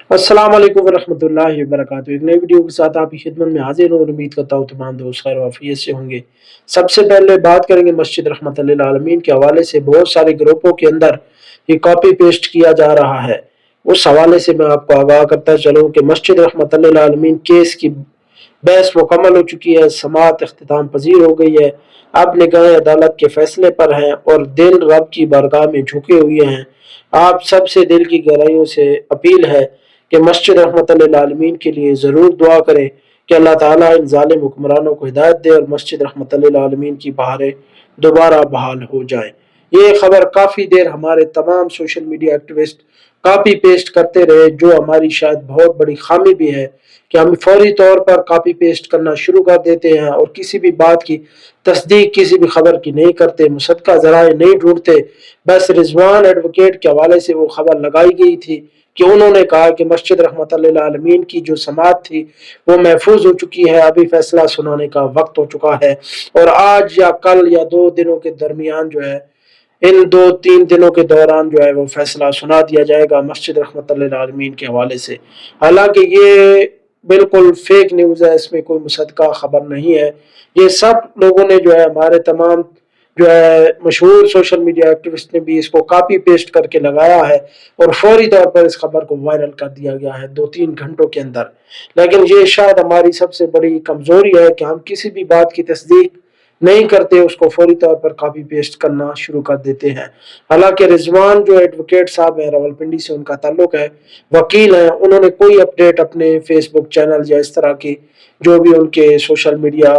अस्सलाम वालेकुम वरहमतुल्लाहि वबरकातुहू। एक नई वीडियो के साथ आपकी खिदमत में हाजिर हूँ और उम्मीद करता हूँ तमाम दोस्त खैर वाफियत से होंगे। सबसे पहले बात करेंगे मस्जिद रहमत लिल आलमीन के हवाले से। बहुत सारे ग्रुपों के अंदर ये कॉपी पेस्ट किया जा रहा है। उस हवाले से मैं आपको आगाह करता चलूँ कि मस्जिद रहमत लिल आलमीन केस की बहस मुकम्मल हो चुकी है, समाअत इख्तिताम पजीर हो गई है। अब निगाहें अदालत के फैसले पर हैं और दिल रब की बारगाह में झुके हुए हैं। आप सबसे दिल की गहराइयों से अपील है कि मस्जिद रहमत लिल आलमीन के लिए ज़रूर दुआ करें कि अल्लाह ताला इन जालिम हुक्मरानों को हिदायत दे और मस्जिद रहमत लिल आलमीन की बहारें दोबारा बहाल हो जाएं। ये खबर काफ़ी देर हमारे तमाम social media activist copy paste करते रहे, जो हमारी शायद बहुत बड़ी खामी भी है कि हम फौरी तौर पर कॉपी पेस्ट करना शुरू कर देते हैं और किसी भी बात की तस्दीक किसी भी खबर की नहीं करते, मुसद्दक़ा ज़राए नहीं ढूंढते। बस रिजवान एडवोकेट के हवाले से वो खबर लगाई गई थी कि उन्होंने कहा कि मस्जिद रहमत लिल आलमीन की जो समात थी वो महफूज हो चुकी है, अभी फैसला सुनाने का वक्त हो चुका है और आज या कल या 2 दिनों के दरमियान जो है, इन 2-3 दिनों के दौरान जो है वो फैसला सुना दिया जाएगा मस्जिद रहमत लिल आलमीन के हवाले से। हालांकि ये बिल्कुल फेक न्यूज़ है, इसमें कोई मुसद्दक़ा खबर नहीं है। ये सब लोगों ने जो है, हमारे तमाम जो है मशहूर सोशल मीडिया एक्टिविस्ट ने भी इसको कॉपी पेस्ट करके लगाया है और फौरी तौर पर इस खबर को वायरल कर दिया गया है 2-3 घंटों के अंदर। लेकिन ये शायद हमारी सबसे बड़ी कमजोरी है कि हम किसी भी बात की तस्दीक नहीं करते, उसको फौरी तौर पर कॉपी पेस्ट करना शुरू कर देते हैं। हालांकि रिजवान जो एडवोकेट साहब है, रावलपिंडी से उनका ताल्लुक है, वकील हैं, उन्होंने कोई अपडेट अपने फेसबुक चैनल या इस तरह की जो भी उनके सोशल मीडिया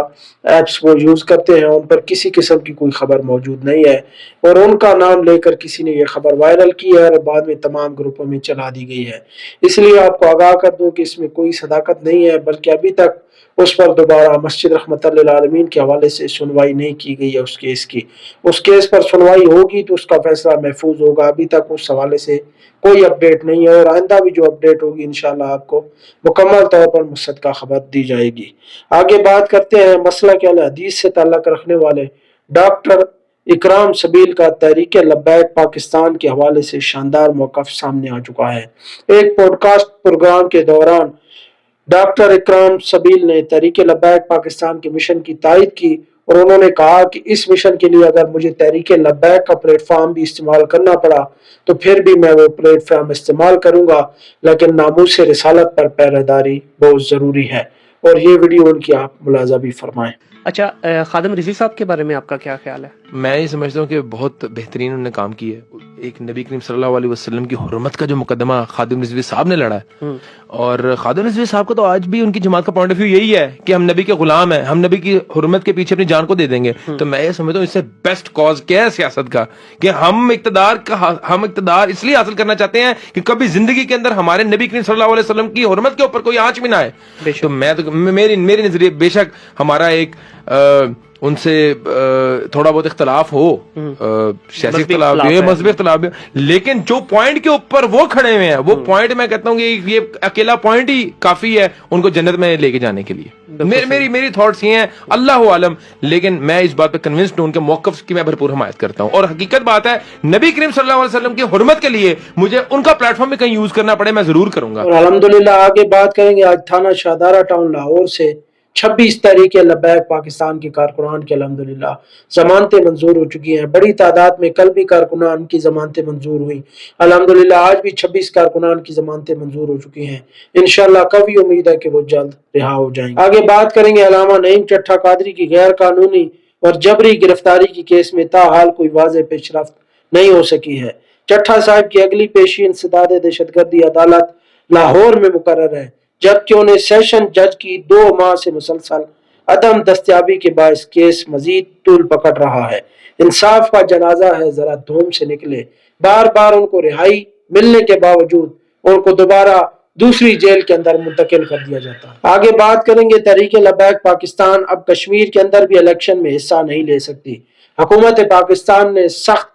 ऐप्स वो यूज़ करते हैं उन पर किसी किस्म की कोई खबर मौजूद नहीं है और उनका नाम लेकर किसी ने यह खबर वायरल की है और बाद में तमाम ग्रुपों में चला दी गई है। इसलिए आपको आगाह कर दूं कि इसमें कोई सदाकत नहीं है, बल्कि अभी तक उस पर दोबारा मस्जिद रहमत लिल आलमीन के हवाले से सुनवाई नहीं की गई है उस केस की। उस केस पर सुनवाई होगी तो उसका फैसला महफूज होगा। अभी तक उस हवाले से कोई अपडेट नहीं है और आइंदा भी जो अपडेट होगी इंशाल्लाह आपको मुकम्मल तौर पर मुसद्दक़ा खबर दी जाएगी। आगे बात करते हैं मसला के अहले हदीस से ताल्लुक़ रखने वाले डॉक्टर इकराम सबील का तहरीक लब्बैक पाकिस्तान के हवाले से शानदार मौक़िफ़ सामने आ चुका है। एक पॉडकास्ट प्रोग्राम के दौरान डॉक्टर इकराम सबील ने तहरीक लब्बैक पाकिस्तान के मिशन की तायद की और उन्होंने कहा कि इस मिशन के लिए अगर मुझे तहरीक लब्बैक का प्लेटफॉर्म भी इस्तेमाल करना पड़ा तो फिर भी मैं वो प्लेटफॉर्म इस्तेमाल करूंगा, लेकिन नामूस रिसालत पर पहरेदारी बहुत ज़रूरी है। और ये वीडियो उनकी आप मुलाजा भी फरमाएं। अच्छा, खादिम रिजवी साहब के बारे में आपका क्या ख्याल है? मैं ये समझता हूँ कि बहुत बेहतरीन उन्होंने काम किया है। एक नबी करीम सल्लल्लाहु अलैहि वसल्लम की हुर्मत का जो मुकदमा खादिम रिजवी साहब ने लड़ा है, और खादिम रिजवी साहब का तो आज भी उनकी जमात का पॉइंट ऑफ व्यू यही है कि हम नबी के गुलाम हैं, हम नबी की हुर्मत के पीछे अपनी जान को दे देंगे। तो मैं ये समझता हूँ इससे बेस्ट कॉज क्या है सियासत का, कि हम इक़्तिदार इसलिए हासिल करना चाहते हैं कि कभी जिंदगी के अंदर हमारे नबी करीम सल्लल्लाहु अलैहि वसल्लम की हुर्मत के ऊपर कोई आंच भी ना आए। तो मेरे नजरिए बेशक हमारा एक उनसे थोड़ा बहुत इख्तलाफ हो, सियासी इख्तलाफ भी हो, मजहबी इख्तलाफ भी हो, लेकिन जो पॉइंट के ऊपर वो खड़े हुए हैं वो पॉइंट मैं कहता हूँ कि ये अकेला पॉइंट ही काफी है उनको जन्नत में लेके जाने के लिए। मेरी थॉट्स ये हैं, अल्लाह आलम, लेकिन मैं इस बात पे कन्विंस्ड हूं, उनके मौक़िफ़ की मैं भरपूर हमायत करता हूं। और हकीकत बात है, नबी करीम सल्लल्लाहु अलैहि वसल्लम की हुर्मत के लिए मुझे उनका प्लेटफॉर्म भी कहीं यूज करना पड़े, मैं जरूर करूंगा। और अल्हम्दुलिल्लाह आगे बात करेंगे आज थाना शाहदारा टाउन लाहौर से 26 तहरीक लब्बैक पाकिस्तान के कारकुनान की अल्हम्दुलिल्लाह जमानतें मंजूर हो चुकी हैं। बड़ी तादाद में कल भी कारकुनान की जमानतें मंजूर हुई। अल्हम्दुलिल्लाह आज भी 26 कारकुनान की जमानतें मंजूर हो चुकी हैं। इंशाल्लाह कभी उम्मीद है कि वो जल्द रिहा हो जाएंगे। आगे बात करेंगे अल्लामा नईम चट्टा कादरी की गैर कानूनी और जबरी गिरफ्तारी की केस में ताहाल कोई वाज़ेह पेशरफ्त नहीं हो सकी है। चट्टा साहब की अगली पेशी इंसदाद दहशतगर्दी अदालत लाहौर में मुकर्रर है, जबकि उन्हें सेशन जज की 2 माह से मुसलसल अदम दस्तयाबी के बायस केस मजीद तूल पकड़ रहा है। इंसाफ का जनाजा है, जरा धूम से निकले। बार बार उनको रिहाई मिलने के बावजूद उनको दोबारा दूसरी जेल के अंदर मुंतकिल कर दिया जाता है। आगे बात करेंगे तहरीक लब्बैक पाकिस्तान अब कश्मीर के अंदर भी इलेक्शन में हिस्सा नहीं ले सकती। हुकूमत पाकिस्तान ने सख्त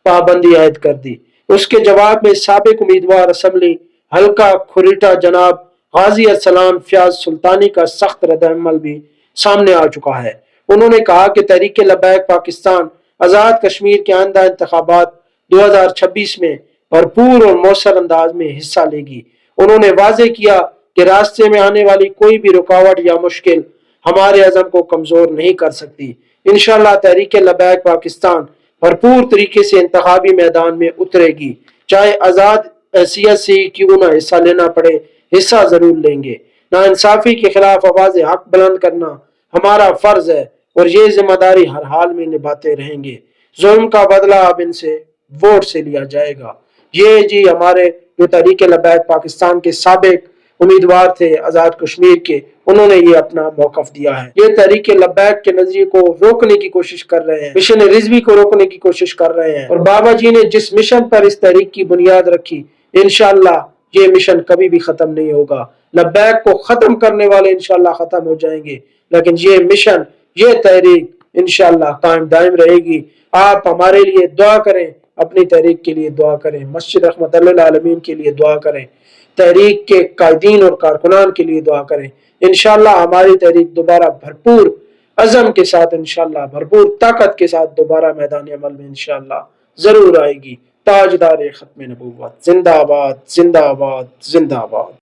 पाबंदी आयद कर दी। उसके जवाब में साबिक उम्मीदवार असम्बली हल्का खुरीटा जनाब गाजी असलाम फयाज सुल्तानी का सख्त रद्द-ए-अमल भी सामने आ चुका है। उन्होंने कहा कि तहरीक लब्बैक पाकिस्तान आज़ाद कश्मीर के आइंदा इंतखाबात 2026 में भरपूर और मौसर अंदाज में हिस्सा लेगी उन्होंने वाजे किया कि रास्ते में आने वाली कोई भी रुकावट या मुश्किल हमारे अज़म को कमजोर नहीं कर सकती। इंशाअल्लाह तहरीक लबैक पाकिस्तान भरपूर तरीके से इंतखाबी मैदान में उतरेगी, चाहे आज़ाद हैसियत से ही क्यों ना हिस्सा लेना पड़े, हिस्सा जरूर लेंगे। नाइंसाफी के खिलाफ आवाज हक बुलंद करना हमारा फर्ज है और ये जिम्मेदारी हर हाल में निभाते रहेंगे। जुल्म का बदला अब इनसे वोट से लिया जाएगा। ये जी हमारे जो तहरीक लबैक पाकिस्तान के साबिक उम्मीदवार थे आजाद कश्मीर के, उन्होंने ये अपना मौकफ दिया है। ये तहरीक लबैक के नजरिए को रोकने की कोशिश कर रहे हैं, मिशन रिजवी को रोकने की कोशिश कर रहे हैं। और बाबा जी ने जिस मिशन पर इस तहरीक की बुनियाद रखी, इंशाअल्लाह ये मिशन कभी भी खत्म नहीं होगा। लबैक को खत्म करने वाले इंशाअल्लाह खत्म हो जाएंगे, लेकिन ये मिशन, ये तहरीक इंशाअल्लाह कायम दायम रहेगी। आप हमारे लिए दुआ करें, अपनी तहरीक के लिए दुआ करें, मस्जिद रहमत लिल आलमीन के लिए दुआ करें, तहरीक के कायदीन और कारकुनान के लिए दुआ करें। इंशाअल्लाह हमारी तहरीक दोबारा भरपूर अज़म के साथ, इंशाअल्लाह भरपूर ताकत के साथ दोबारा मैदान अमल में इंशाअल्लाह जरूर आएगी। ताजदार खत्म नबूवत जिंदाबाद जिंदाबाद जिंदाबाद।